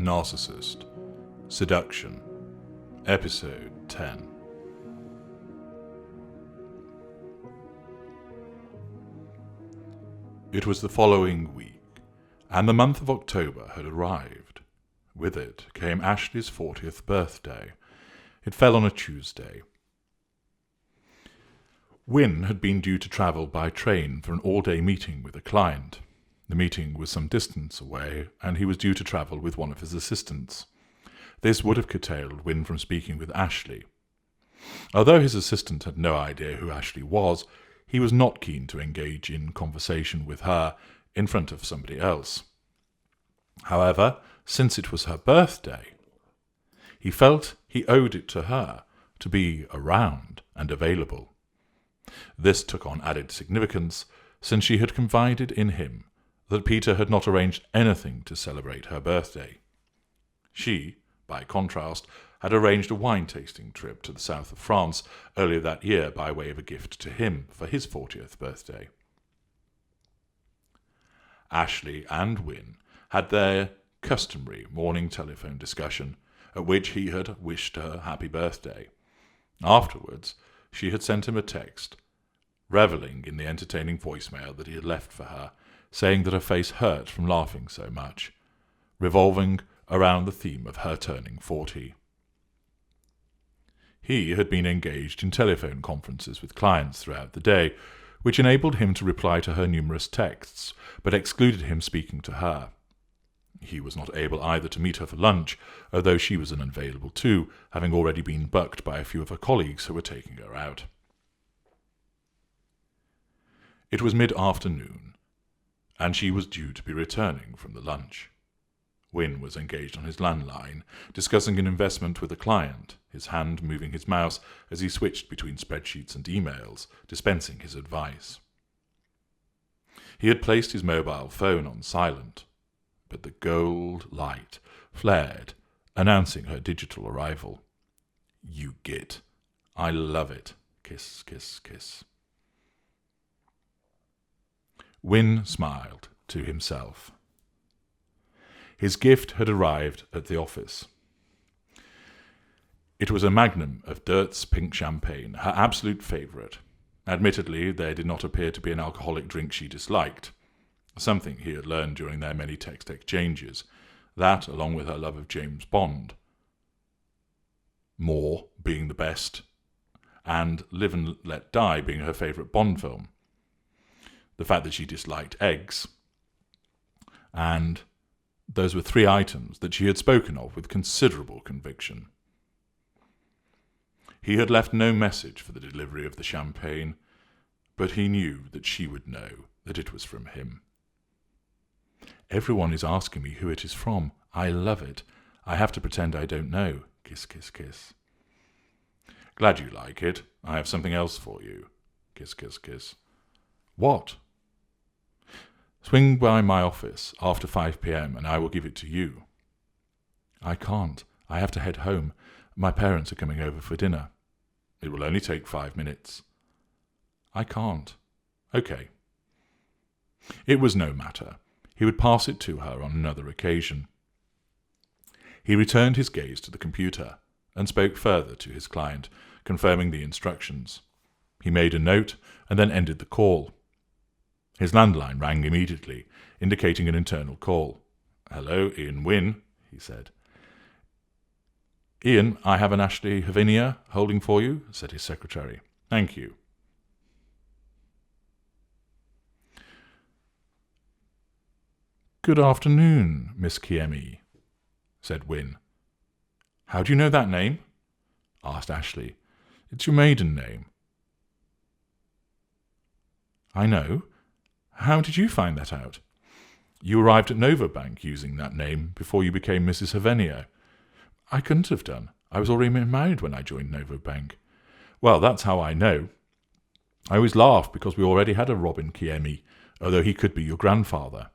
Narcissist, Seduction, Episode 10. It was the following week, and the month of October had arrived. With it came Ashley's 40th birthday. It fell on a Tuesday. Wynne had been due to travel by train for an all-day meeting with a client. The meeting was some distance away, and he was due to travel with one of his assistants. This would have curtailed Wynne from speaking with Ashley. Although his assistant had no idea who Ashley was, he was not keen to engage in conversation with her in front of somebody else. However, since it was her birthday, he felt he owed it to her to be around and available. This took on added significance since she had confided in him that Peter had not arranged anything to celebrate her birthday. She, by contrast, had arranged a wine-tasting trip to the south of France earlier that year by way of a gift to him for his 40th birthday. Ashley and Wynne had their customary morning telephone discussion, at which he had wished her happy birthday. Afterwards, she had sent him a text, revelling in the entertaining voicemail that he had left for her, saying that her face hurt from laughing so much, revolving around the theme of her turning 40. He had been engaged in telephone conferences with clients throughout the day, which enabled him to reply to her numerous texts, but excluded him speaking to her. He was not able either to meet her for lunch, although she was unavailable too, having already been bucked by a few of her colleagues who were taking her out. It was mid-afternoon, and she was due to be returning from the lunch. Wynne was engaged on his landline, discussing an investment with a client, his hand moving his mouse as he switched between spreadsheets and emails, dispensing his advice. He had placed his mobile phone on silent, but the gold light flared, announcing her digital arrival. "You git. I love it. Kiss, kiss, kiss." Wynne smiled to himself. His gift had arrived at the office. It was a magnum of Dirt's pink champagne, her absolute favourite. Admittedly, there did not appear to be an alcoholic drink she disliked, something he had learned during their many text exchanges, that along with her love of James Bond, More being the best, and Live and Let Die being her favourite Bond film. The fact that she disliked eggs, and those were three items that she had spoken of with considerable conviction. He had left no message for the delivery of the champagne, but he knew that she would know that it was from him. "Everyone is asking me who it is from. I love it. I have to pretend I don't know. Kiss, kiss, kiss." "Glad you like it. I have something else for you. Kiss, kiss, kiss." "What?" "Swing by my office after 5 p.m. and I will give it to you." "I can't. I have to head home. My parents are coming over for dinner." "It will only take 5 minutes." "I can't." "Okay." It was no matter. He would pass it to her on another occasion. He returned his gaze to the computer and spoke further to his client, confirming the instructions. He made a note and then ended the call. His landline rang immediately, indicating an internal call. "Hello, Ian Wynne," he said. "Ian, I have an Ashley Havinia holding for you," said his secretary. "Thank you." "Good afternoon, Miss Kiemi," said Wynne. "How do you know that name?" asked Ashley. "It's your maiden name." "I know. How did you find that out?" "You arrived at Nova Bank using that name before you became Mrs. Havinia." "I couldn't have done. I was already married when I joined Nova Bank." "Well, that's how I know. I always laugh because we already had a Robin Kiemi, although he could be your grandfather."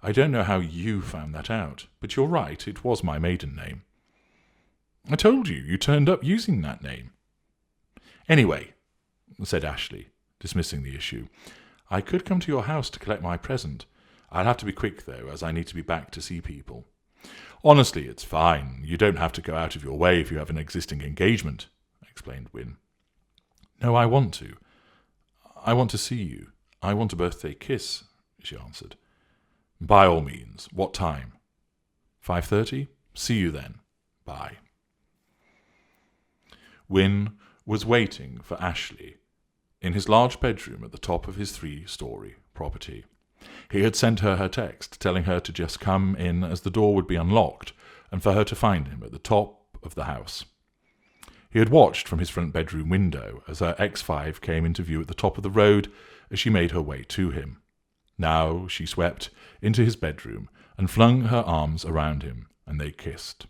"I don't know how you found that out, but you're right, it was my maiden name." "I told you, you turned up using that name." "Anyway," said Ashley, dismissing the issue, "I could come to your house to collect my present. I'll have to be quick, though, as I need to be back to see people. Honestly, it's fine. You don't have to go out of your way if you have an existing engagement, explained Wynne. No, I want to. I want to see you. I want a birthday kiss, she answered. By all means. What time? 5:30? See you then. Bye. Wynne was waiting for Ashley in his large bedroom at the top of his 3-story property. He had sent her text, telling her to just come in as the door would be unlocked, and for her to find him at the top of the house. He had watched from his front bedroom window as her X5 came into view at the top of the road as she made her way to him. Now she swept into his bedroom and flung her arms around him, and they kissed.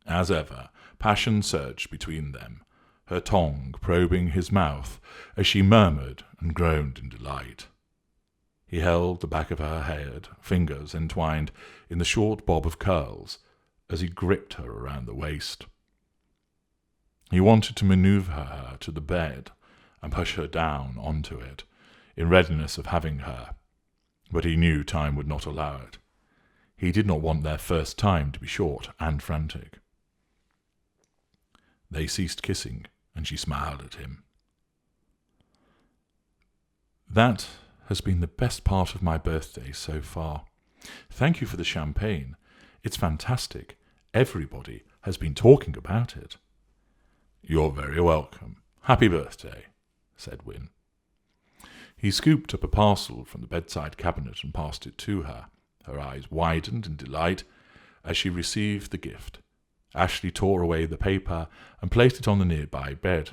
As ever, passion surged between them, her tongue probing his mouth as she murmured and groaned in delight. He held the back of her head, fingers entwined in the short bob of curls, as he gripped her around the waist. He wanted to maneuver her to the bed and push her down onto it, in readiness of having her, but he knew time would not allow it. He did not want their first time to be short and frantic. They ceased kissing, and she smiled at him. That has been the best part of my birthday so far. Thank you for the champagne. It's fantastic. Everybody has been talking about it. You're very welcome. Happy birthday, said Wynne. He scooped up a parcel from the bedside cabinet and passed it to her. Her eyes widened in delight as she received the gift. Ashley tore away the paper and placed it on the nearby bed.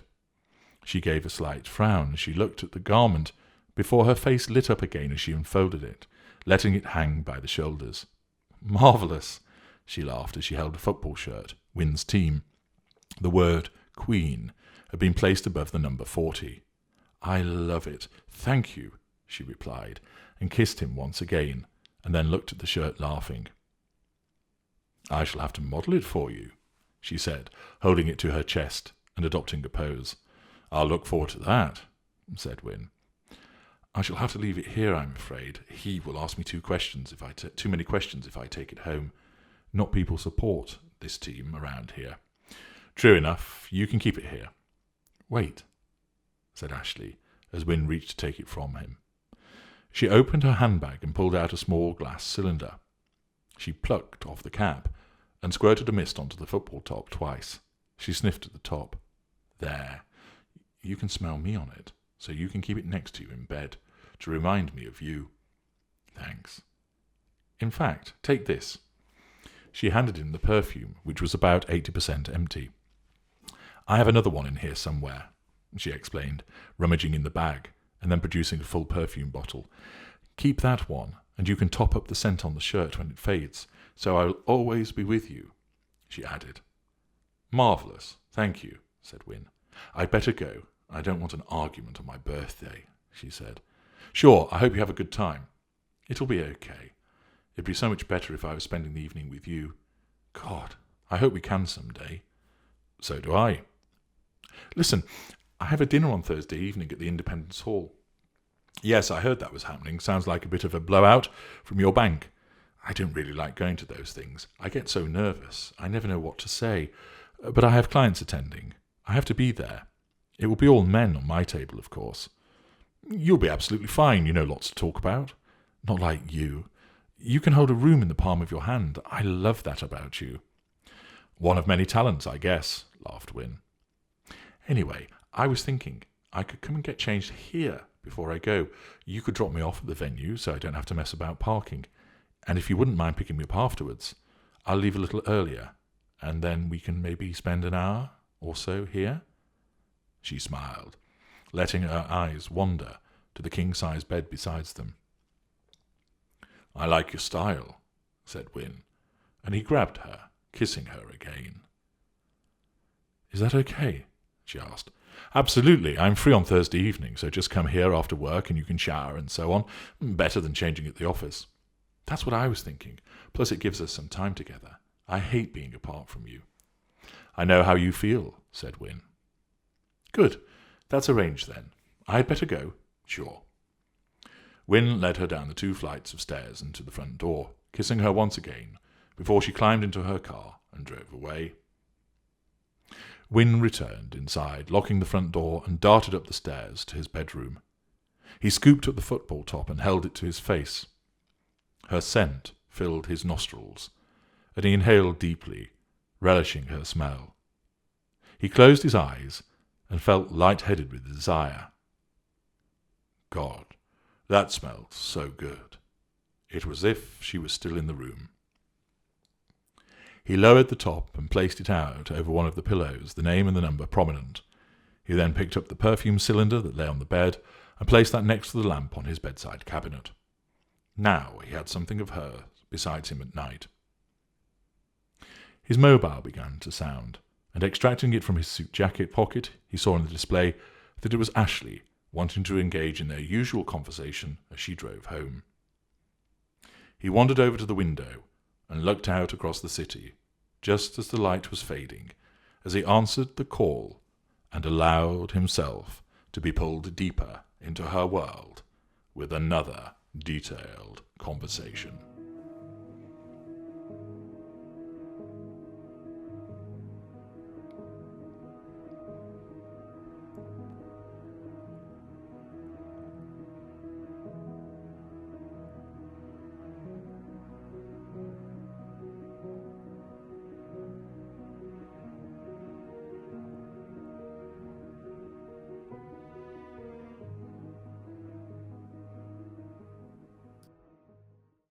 She gave a slight frown as she looked at the garment, before her face lit up again as she unfolded it, letting it hang by the shoulders. Marvellous, she laughed as she held a football shirt, Wynne's team. The word Queen had been placed above the number 40. I love it. Thank you, she replied, and kissed him once again, and then looked at the shirt laughing. I shall have to model it for you, she said, holding it to her chest and adopting a pose. I'll look forward to that, said Wynne. I shall have to leave it here, I'm afraid. He will ask me too many questions if I take it home. Not people support this team around here. True enough, you can keep it here. Wait, said Ashley, as Wynne reached to take it from him. She opened her handbag and pulled out a small glass cylinder. She plucked off the cap and squirted a mist onto the football top twice. She sniffed at the top. There. You can smell me on it, so you can keep it next to you in bed, to remind me of you. Thanks. In fact, take this. She handed him the perfume, which was about 80% empty. I have another one in here somewhere, she explained, rummaging in the bag, and then producing a full perfume bottle. Keep that one, and you can top up the scent on the shirt when it fades, so I'll always be with you, she added. Marvellous, thank you, said Wynne. I'd better go. I don't want an argument on my birthday, she said. Sure, I hope you have a good time. It'll be okay. It'd be so much better if I was spending the evening with you. God, I hope we can some day. So do I. Listen, I have a dinner on Thursday evening at the Independence Hall. Yes, I heard that was happening. Sounds like a bit of a blowout from your bank. I don't really like going to those things. I get so nervous. I never know what to say. But I have clients attending. I have to be there. It will be all men on my table, of course. You'll be absolutely fine. You know lots to talk about. Not like you. You can hold a room in the palm of your hand. I love that about you. One of many talents, I guess, laughed Wynne. Anyway, I was thinking I could come and get changed here before I go. You could drop me off at the venue so I don't have to mess about parking. And if you wouldn't mind picking me up afterwards, I'll leave a little earlier, and then we can maybe spend an hour or so here. She smiled, letting her eyes wander to the king-size bed beside them. I like your style, said Wynne, and he grabbed her, kissing her again. Is that okay? She asked. Absolutely. I'm free on Thursday evening, so just come here after work and you can shower and so on. Better than changing at the office. That's what I was thinking. Plus it gives us some time together. I hate being apart from you. I know how you feel, said Wynne. Good. That's arranged then. I'd better go. Sure. Wynne led her down the 2 flights of stairs and to the front door, kissing her once again, before she climbed into her car and drove away. Wynne returned inside, locking the front door, and darted up the stairs to his bedroom. He scooped up the football top and held it to his face. Her scent filled his nostrils, and he inhaled deeply, relishing her smell. He closed his eyes and felt light-headed with desire. God, that smelled so good. It was as if she was still in the room. He lowered the top and placed it out over one of the pillows, the name and the number prominent. He then picked up the perfume cylinder that lay on the bed and placed that next to the lamp on his bedside cabinet. Now he had something of her beside him at night. His mobile began to sound, and extracting it from his suit jacket pocket, he saw on the display that it was Ashley, wanting to engage in their usual conversation as she drove home. He wandered over to the window and looked out across the city, just as the light was fading, as he answered the call and allowed himself to be pulled deeper into her world with another detailed conversation.